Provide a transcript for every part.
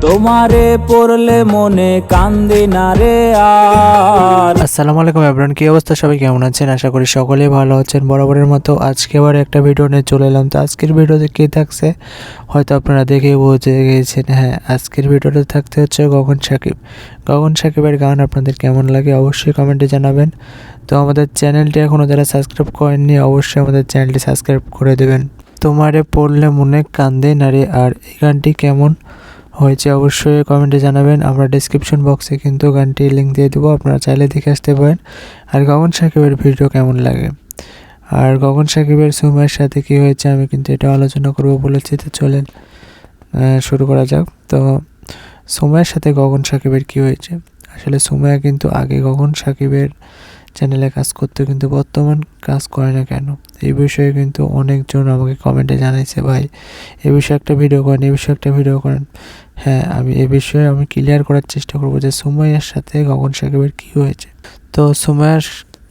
তোমারে পড়লে মনে কান্দি না রে আর। আসসালামু আলাইকুম এভরিওয়ান, কি অবস্থা? সবাই কেমন আছেন? আশা করি সকলেই ভালো আছেন। বরাবরের মতো আজকে আবার একটা ভিডিও নিয়ে চলে এলাম। তো আজকের ভিডিওতে কী থাকছে হয়তো আপনারা দেখেই বুঝে গিয়েছেন। হ্যাঁ, আজকের ভিডিওতে থাকতে হচ্ছে গগন সাকিব। গগন সাকিবের গান আপনাদের কেমন লাগে অবশ্যই কমেন্টে জানাবেন। তো আমাদের চ্যানেলটি এখনও যারা সাবস্ক্রাইব করেননি অবশ্যই আমাদের চ্যানেলটি সাবস্ক্রাইব করে দেবেন। তোমারে পড়লে মনে কান্দে নারে আর, এই গানটি কেমন হয়েছে অবশ্যই কমেন্টে জানাবেন। আমরা ডিসক্রিপশন বক্সে কিন্তু গানটির লিঙ্ক দিয়ে দেবো, আপনারা চাইলে দেখে আসতে পারেন। আর গগন সাকিবের ভিডিও কেমন লাগে, আর গগন সাকিবের সুমাইয়ের সাথে কী হয়েছে আমি কিন্তু এটা আলোচনা করবো বলেছি। তো চলেন শুরু করা যাক। তো সুমাইয়ের সাথে গগন সাকিবের কী হয়েছে? আসলে সুমাইয়া কিন্তু আগে গগন সাকিবের চ্যানেলে কাজ করতে, কিন্তু বর্তমান কাজ করে না কেন, এই বিষয়ে কিন্তু অনেকজন আমাকে কমেন্টে জানাইছে, ভাই এ বিষয়ে একটা ভিডিও করেন, এ বিষয়ে একটা ভিডিও করেন। হ্যাঁ, আমি এ বিষয়ে ক্লিয়ার করার চেষ্টা করবো যে সুমাইয়ার সাথে গগন সাকিবের কী হয়েছে। তো সুমাইয়ার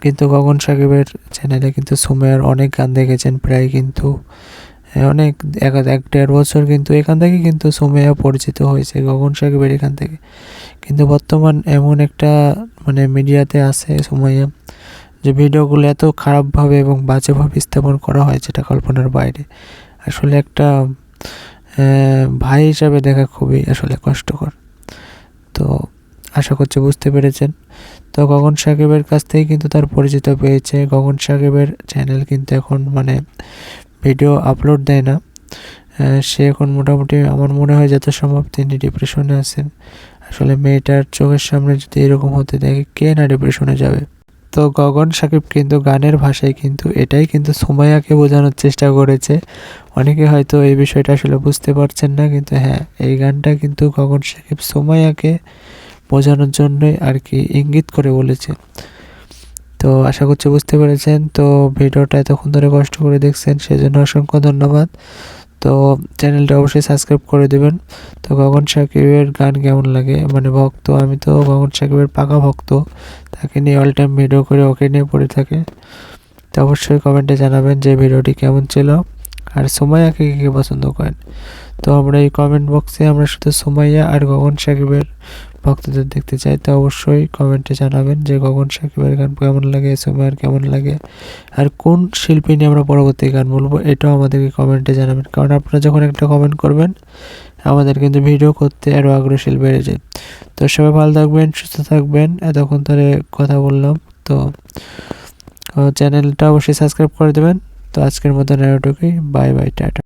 কিন্তু গগন সাকিবের চ্যানেলে কিন্তু সুমাইয়ার অনেক গান দেখেছেন, প্রায় কিন্তু অনেক এক দেড় বছর কিন্তু এখান থেকে কিন্তু সুমাইয়া পরিচিত হয়েছে গগন সাকিবের এখান থেকে। কিন্তু বর্তমান এমন একটা মিডিয়াতে আছে সুমাইয়া, যে ভিডিওগুলো এত খারাপভাবে এবং বাজেভাবে স্থাপন করা হয় যেটা কল্পনার বাইরে। আসলে একটা ভাই হিসাবে দেখা খুবই আসলে কষ্টকর। তো আশা করছি বুঝতে পেরেছেন। তো গগন সাকিবের কাছ থেকে কিন্তু তার পরিচিত পেয়েছে। গগন সাকিবের চ্যানেল কিন্তু এখন ভিডিও আপলোড দেয় না। সে এখন মোটামুটি আমার মনে হয় যত সম্ভব তিনি ডিপ্রেশনে আছেন। আসলে মেয়েটার চোখের সামনে যদি এরকম হতে দেখে কে না ডিপ্রেশনে যাবে। তো গগন সাকিব কিন্তু গানের ভাষায় কিন্তু এটাই কিন্তু সুমাইয়াকে বোঝানোর চেষ্টা করেছে। অনেকে হয়তো এই বিষয়টা আসলে বুঝতে পারছেন না, কিন্তু হ্যাঁ, এই গানটা কিন্তু গগন সাকিব সুমাইয়াকে বোঝানোর জন্যই আর কি ইঙ্গিত করে বলেছে। তো আশা করছি বুঝতে পেরেছেন। তো ভিডিওটা এতক্ষণ ধরে কষ্ট করে দেখছেন সেজন্য অসংখ্য ধন্যবাদ। তো চ্যানেলটা অবশ্যই সাবস্ক্রাইব করে দেবেন। তো গগন সাকিবের গান কেমন লাগে, ভক্ত, আমি তো গগন সাকিবের পাকা ভক্ত, তাকে নিয়ে অল টাইম ভিডিও করে ওকে নিয়ে পড়ে থাকে। তো অবশ্যই কমেন্টে জানাবেন যে ভিডিওটি কেমন ছিল, আর সুমাইয়াকে কে পছন্দ করেন। তো আমরা এই কমেন্ট বক্সে আমরা শুধু সুমাইয়া আর গগন সাকিবের ভক্তদের দেখতে চাই। তো অবশ্যই কমেন্টে জানাবেন যে গগন সাকিবের গান কেমন লাগে, সুমাইয়ার কেমন লাগে, আর কোন শিল্পী নিয়ে আমরা পরবর্তী গান বলবো এটাও আমাদেরকে কমেন্টে জানাবেন। কারণ আপনারা যখন একটা কমেন্ট করবেন আমাদের কিন্তু ভিডিও করতে আরও আগ্রহশীল বেড়ে যায়। তো সবাই ভালো থাকবেন, সুস্থ থাকবেন। এতক্ষণ ধরে কথা বললাম, তো চ্যানেলটা অবশ্যই সাবস্ক্রাইব করে দেবেন। তো আজকের মতো এটুকুই, বাই বাই, টাটা।